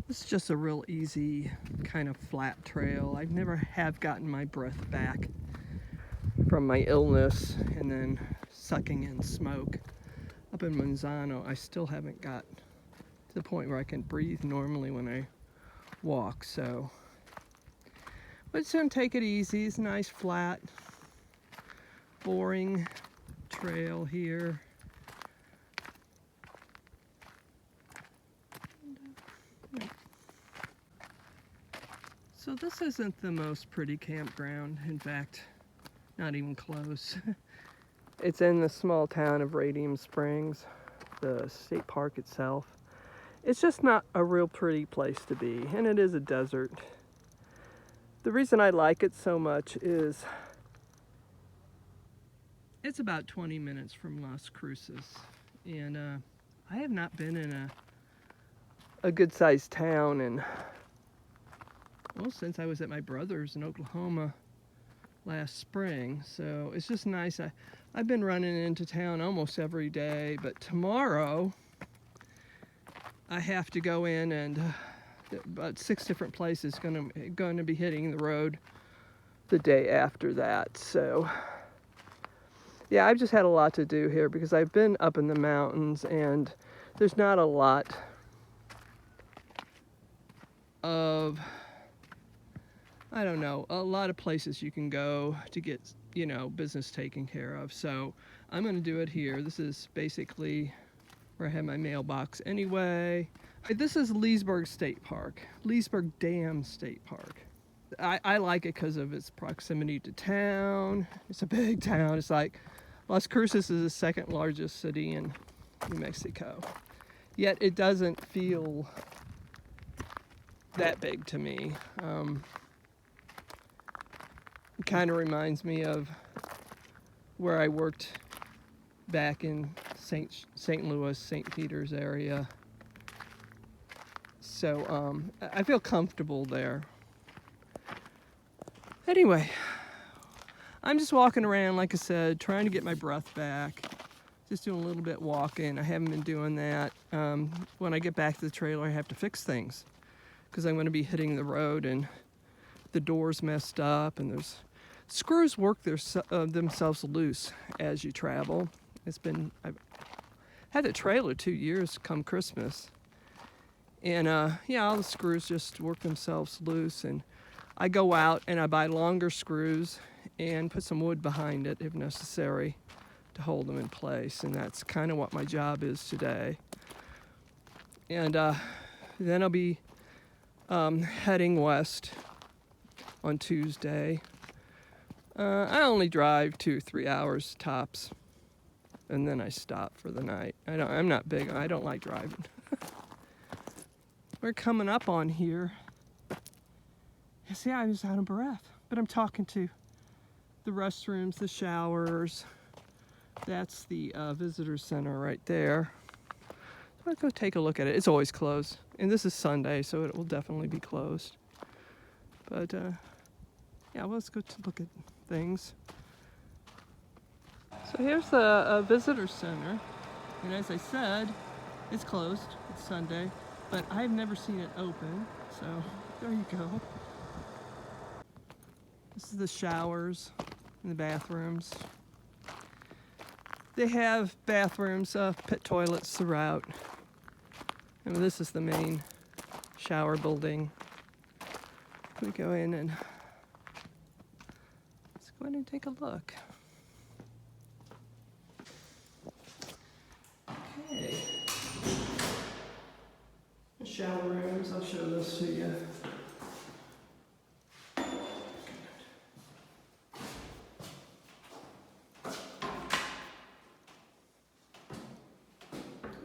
This is just a real easy kind of flat trail. I never have gotten my breath back from my illness and then sucking in smoke. Up in Manzano, I still haven't got to the point where I can breathe normally when I walk, so. But it's gonna take it easy. It's a nice, flat, boring trail here. So this isn't the most pretty campground. In fact, not even close. It's in the small town of Radium Springs, the state park itself. It's just not a real pretty place to be, and it is a desert. The reason I like it so much is it's about 20 minutes from Las Cruces, and I have not been in a good-sized town in, well, since I was at my brother's in Oklahoma last spring. So it's just nice. I've been running into town almost every day, but tomorrow I have to go in and about 6 different places going to be hitting the road the day after that. So yeah, I've just had a lot to do here because I've been up in the mountains and there's not a lot of, I don't know, a lot of places you can go to get, you know, business taken care of. So I'm going to do it here. This is basically where I have my mailbox anyway. This is Leasburg State Park, Leasburg Dam State Park. I like it because of its proximity to town. It's a big town. It's like Las Cruces is the second largest city in New Mexico. Yet it doesn't feel that big to me. It kind of reminds me of where I worked back in St. Louis, St. Peter's area. So I feel comfortable there. Anyway, I'm just walking around, like I said, trying to get my breath back. Just doing a little bit walking. I haven't been doing that. When I get back to the trailer, I have to fix things because I'm going to be hitting the road and the door's messed up and there's screws work themselves loose as you travel. I've had the trailer 2 years come Christmas. And yeah, all the screws just work themselves loose, and I go out and I buy longer screws and put some wood behind it if necessary to hold them in place. And that's kind of what my job is today. And then I'll be heading west on Tuesday. I only drive 2-3 hours tops, and then I stop for the night. I'm not big. I don't like driving. We're coming up on here. See, I'm just out of breath, but I'm talking to the restrooms, the showers. That's the visitor center right there. So let's go take a look at it. It's always closed, and this is Sunday, so it will definitely be closed. But yeah, well, let's go look at things. So here's the visitor center, and as I said, it's closed. It's Sunday, but I've never seen it open, so there you go. This is the showers and the bathrooms. They have bathrooms, pit toilets throughout. And this is the main shower building. We go in and let's go in and take a look. Okay. The shower rooms, I'll show this to you.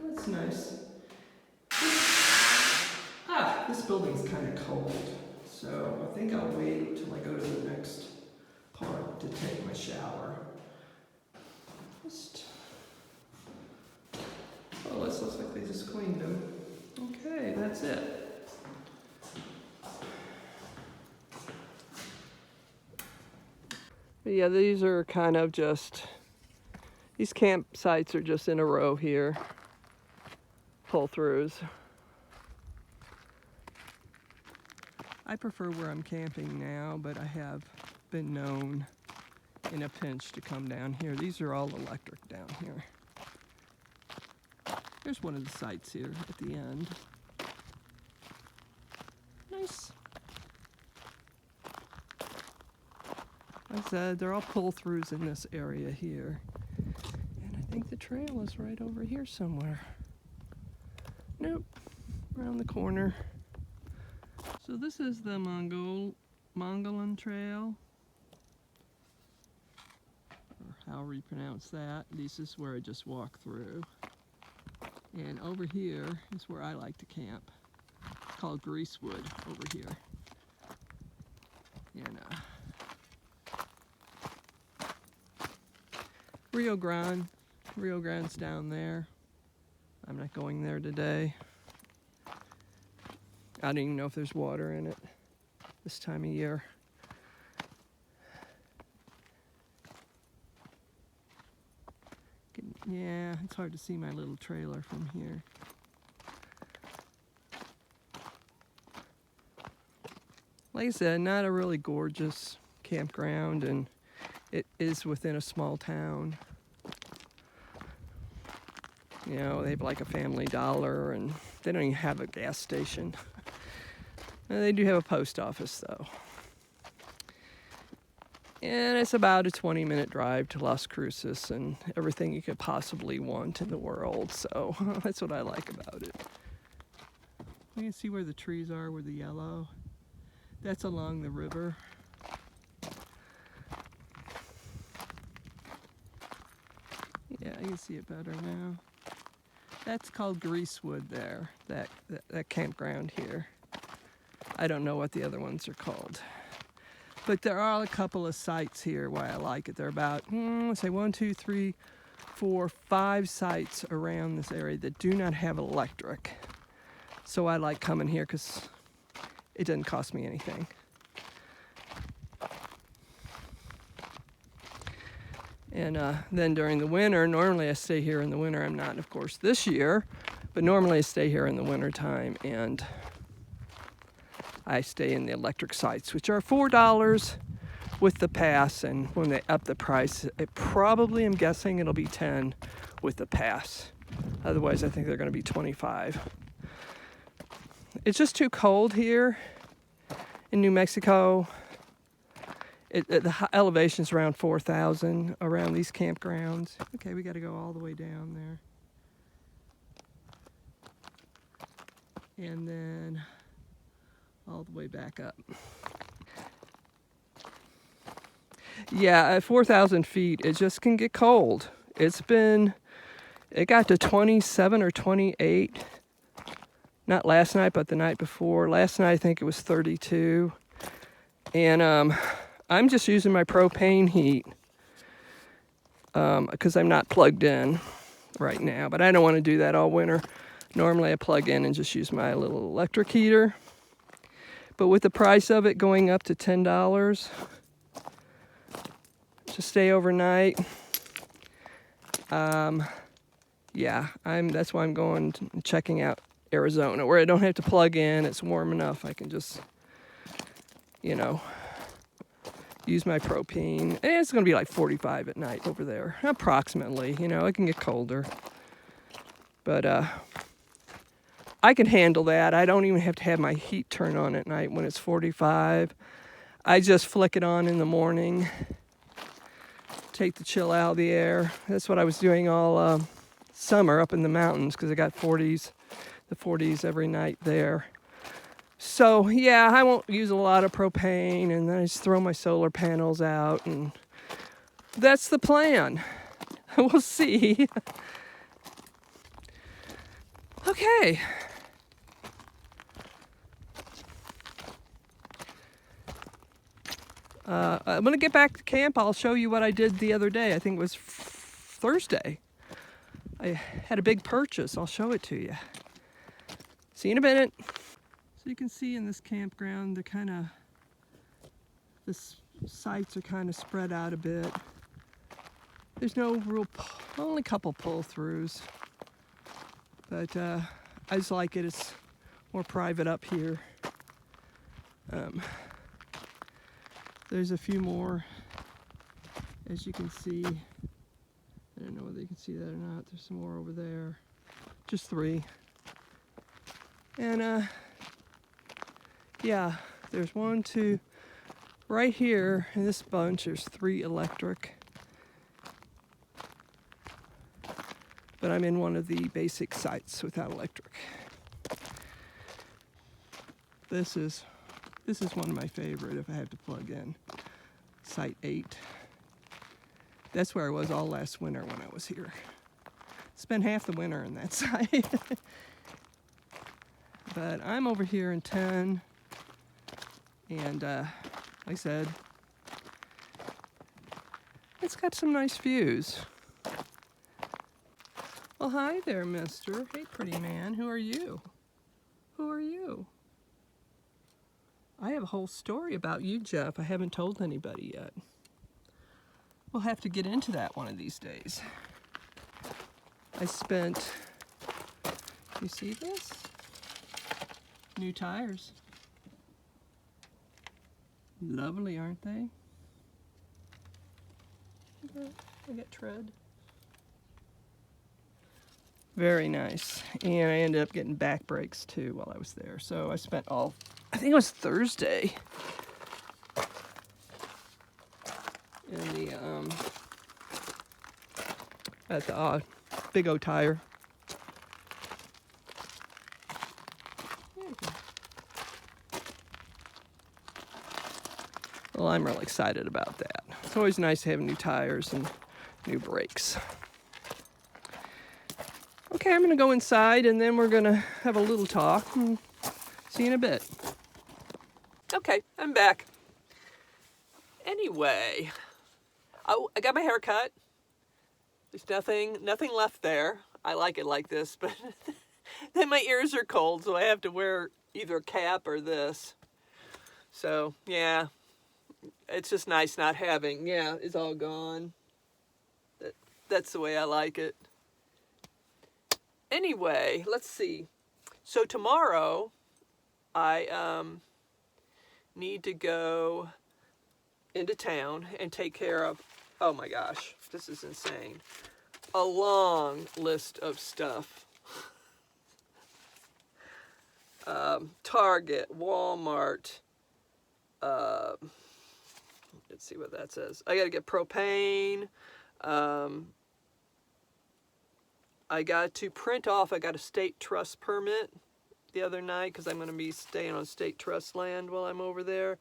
That's nice. This building's kind of cold, so I think I'll wait till I go to the next part to take my shower. Oh, this looks like they just cleaned them. Okay, that's it. But yeah, these are kind of just, these campsites are just in a row here. Pull-throughs. I prefer where I'm camping now, but I have been known in a pinch to come down here. These are all electric down here. Here's one of the sites here at the end. Nice. Like I said, they're all pull-throughs in this area here. And I think the trail is right over here somewhere. Nope, around the corner. So this is the Mongolan Trail, or however you pronounce that. This is where I just walked through. And over here is where I like to camp. It's called Greasewood over here. And Rio Grande's down there. I'm not going there today. I don't even know if there's water in it this time of year. Yeah, it's hard to see my little trailer from here. Like I said, not a really gorgeous campground, and it is within a small town. You know, they have like a Family Dollar, and they don't even have a gas station. And they do have a post office, though. And it's about a 20-minute drive to Las Cruces and everything you could possibly want in the world. So that's what I like about it. You can see where the trees are with the yellow. That's along the river. Yeah, you can see it better now. That's called Greasewood there, that campground here. I don't know what the other ones are called. But there are a couple of sites here why I like it. There are about, let's say 1, 2, 3, 4, 5 sites around this area that do not have electric. So I like coming here because it doesn't cost me anything. And then during the winter, normally I stay here in the winter. I'm not, of course, this year, but normally I stay here in the winter time, and I stay in the electric sites, which are $4 with the pass, and when they up the price, I'm guessing it'll be $10 with the pass. Otherwise, I think they're going to be $25. It's just too cold here in New Mexico. The elevation's around 4,000 around these campgrounds. Okay, we got to go all the way down there. And then all the way back up. Yeah, at 4,000 feet, it just can get cold. It got to 27 or 28. Not last night, but the night before. Last night, I think it was 32. And I'm just using my propane heat because I'm not plugged in right now. But I don't want to do that all winter. Normally, I plug in and just use my little electric heater. But with the price of it going up to $10 to stay overnight, yeah, that's why I'm going checking out Arizona, where I don't have to plug in. It's warm enough. I can just, use my propane. And it's going to be like 45 at night over there, approximately. It can get colder. But I can handle that. I don't even have to have my heat turn on at night when it's 45. I just flick it on in the morning, take the chill out of the air. That's what I was doing all summer up in the mountains because I got the 40s every night there. So, yeah, I won't use a lot of propane, and then I just throw my solar panels out, and that's the plan. We'll see. Okay. I'm going to get back to camp. I'll show you what I did the other day. I think it was Thursday. I had a big purchase. I'll show it to you. See you in a minute. So you can see in this campground, the sites are kind of spread out a bit. There's no only a couple pull-throughs. But I just like it. It's more private up here. There's a few more, as you can see. I don't know whether you can see that or not. There's some more over there. Just 3. And yeah, there's 1, 2, right here in this bunch, there's 3 electric. But I'm in one of the basic sites without electric. This is one of my favorite if I have to plug in. Site 8. That's where I was all last winter when I was here. Spent half the winter in that site. But I'm over here in 10. And like I said, it's got some nice views. Well, hi there, mister. Hey, pretty man. Who are you? Who are you? I have a whole story about you, Jeff. I haven't told anybody yet. We'll have to get into that one of these days. I spent, you see this? New tires. Lovely, aren't they? I got tread. Very nice. And I ended up getting back brakes too while I was there. So I spent I think it was Thursday, in the, at the Big O Tire. Well, I'm really excited about that. It's always nice to have new tires and new brakes. Okay, I'm gonna go inside and then we're gonna have a little talk and see you in a bit. Okay, I'm back. Anyway, I got my hair cut. There's nothing left there. I like it like this, but then my ears are cold, so I have to wear either a cap or this. So, yeah, it's just nice not having, it's all gone. That's the way I like it. Anyway, let's see. So tomorrow, I need to go into town and take care of, oh my gosh, this is insane, a long list of stuff. Target, Walmart, let's see what that says. I gotta get propane. I got to print off, I got a state trust permit the other night because I'm going to be staying on state trust land while I'm over there.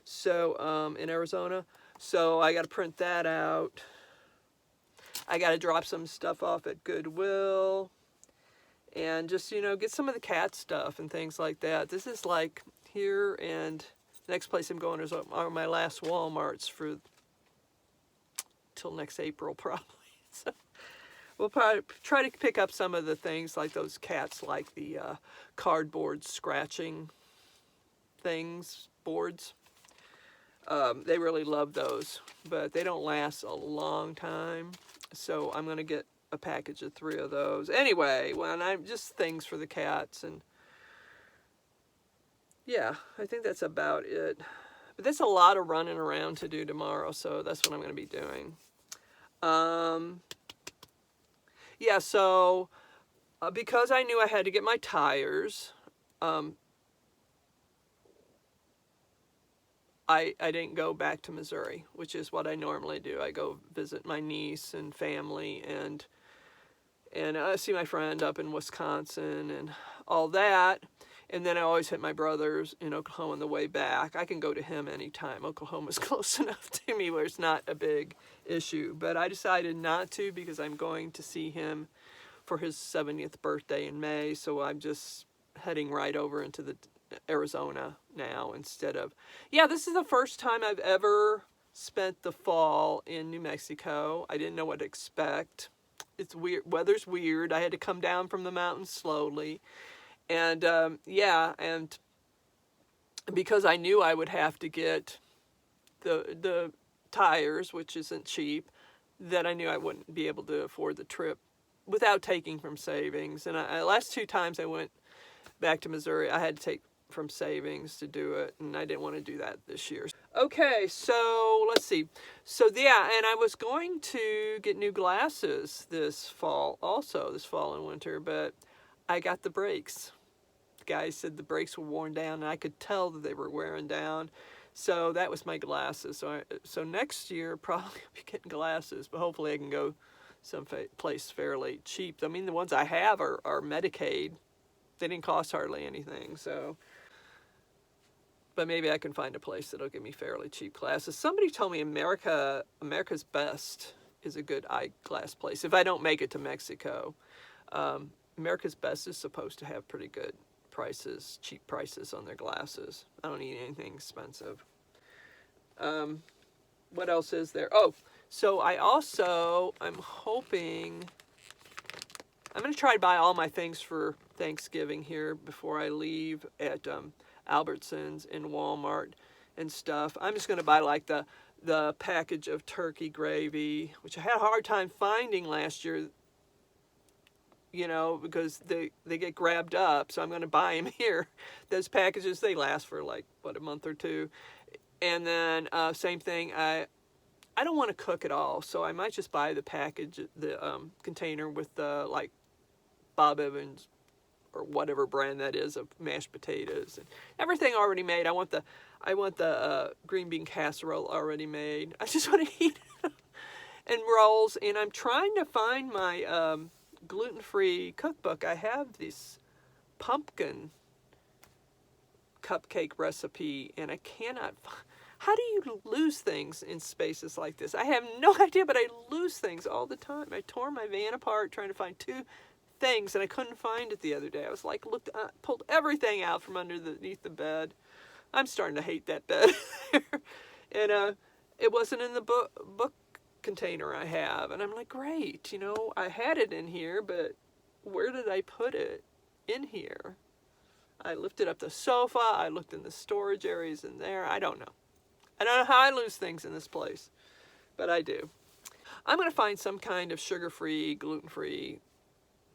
So, in Arizona. So I got to print that out. I got to drop some stuff off at Goodwill. And just, get some of the cat stuff and things like that. This is like here, and the next place I'm going are my last Walmarts till next April probably. So we'll probably try to pick up some of the things like those cats like the cardboard scratching boards. They really love those, but they don't last a long time. So I'm going to get a package of 3 of those. Anyway, I'm just things for the cats, and yeah, I think that's about it. But there's a lot of running around to do tomorrow, so that's what I'm going to be doing. Yeah, so because I knew I had to get my tires, I didn't go back to Missouri, which is what I normally do. I go visit my niece and family and see my friend up in Wisconsin and all that. And then I always hit my brother's in Oklahoma on the way back. I can go to him anytime. Oklahoma's close enough to me where it's not a big issue. But I decided not to because I'm going to see him for his 70th birthday in May. So I'm just heading right over into the Arizona now instead of... Yeah, this is the first time I've ever spent the fall in New Mexico. I didn't know what to expect. It's weird. Weather's weird. I had to come down from the mountains slowly. And, and because I knew I would have to get the tires, which isn't cheap, that I knew I wouldn't be able to afford the trip without taking from savings. And last 2 times I went back to Missouri, I had to take from savings to do it, and I didn't want to do that this year. Okay, so let's see. So yeah, and I was going to get new glasses this fall and winter, but I got the brakes. The guy said the brakes were worn down, and I could tell that they were wearing down. So that was my glasses. So next year probably I'll be getting glasses, but hopefully I can go someplace fairly cheap. I mean, the ones I have are Medicaid. They didn't cost hardly anything, so. But maybe I can find a place that'll give me fairly cheap glasses. Somebody told me America's Best is a good eyeglass place. If I don't make it to Mexico, America's Best is supposed to have pretty good prices, cheap prices on their glasses. I don't need anything expensive. What else is there? Oh, so I'm hoping, I'm going to try to buy all my things for Thanksgiving here before I leave at Albertsons and Walmart and stuff. I'm just going to buy like the package of turkey gravy, which I had a hard time finding last year, you know, because they get grabbed up. So I'm going to buy them here. Those packages, they last for like, what, a month or two. And then same thing, I don't want to cook at all, so I might just buy the package, the container with the like Bob Evans or whatever brand that is of mashed potatoes and everything already made. I want the green bean casserole already made. I just want to eat it. And rolls. And I'm trying to find my gluten-free cookbook. I have this pumpkin cupcake recipe, and I cannot find. How do you lose things in spaces like this? I have no idea, but I lose things all the time. I tore my van apart trying to find two things, and I couldn't find it the other day. I was like, pulled everything out from underneath the bed. I'm starting to hate that bed. And it wasn't in the book container I have. And I'm like, great, you know, I had it in here, but where did I put it in here? I lifted up the sofa. I looked in the storage areas in there. I don't know. I don't know how I lose things in this place, but I do. I'm going to find some kind of sugar-free, gluten-free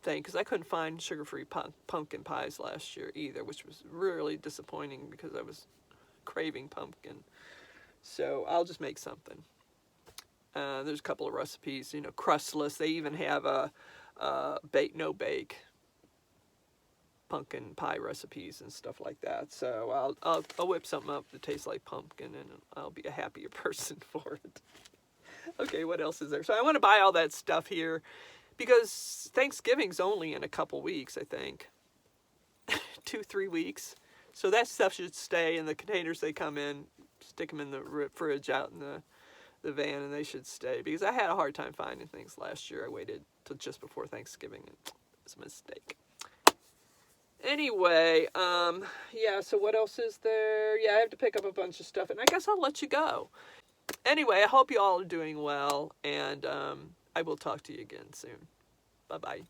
thing, because I couldn't find sugar-free pumpkin pies last year either, which was really disappointing because I was craving pumpkin. So I'll just make something. There's a couple of recipes, you know, crustless. They even have a bake-no-bake pumpkin pie recipes and stuff like that. So I'll whip something up that tastes like pumpkin, and I'll be a happier person for it. Okay, what else is there? So I want to buy all that stuff here because Thanksgiving's only in a couple weeks, I think. 2-3 weeks. So that stuff should stay in the containers they come in. Stick them in the fridge out in the van, and they should stay. Because I had a hard time finding things last year. I waited till just before Thanksgiving, and it was a mistake. Anyway, yeah, so what else is there? Yeah, I have to pick up a bunch of stuff, and I guess I'll let you go. Anyway, I hope you all are doing well, and I will talk to you again soon. Bye-bye.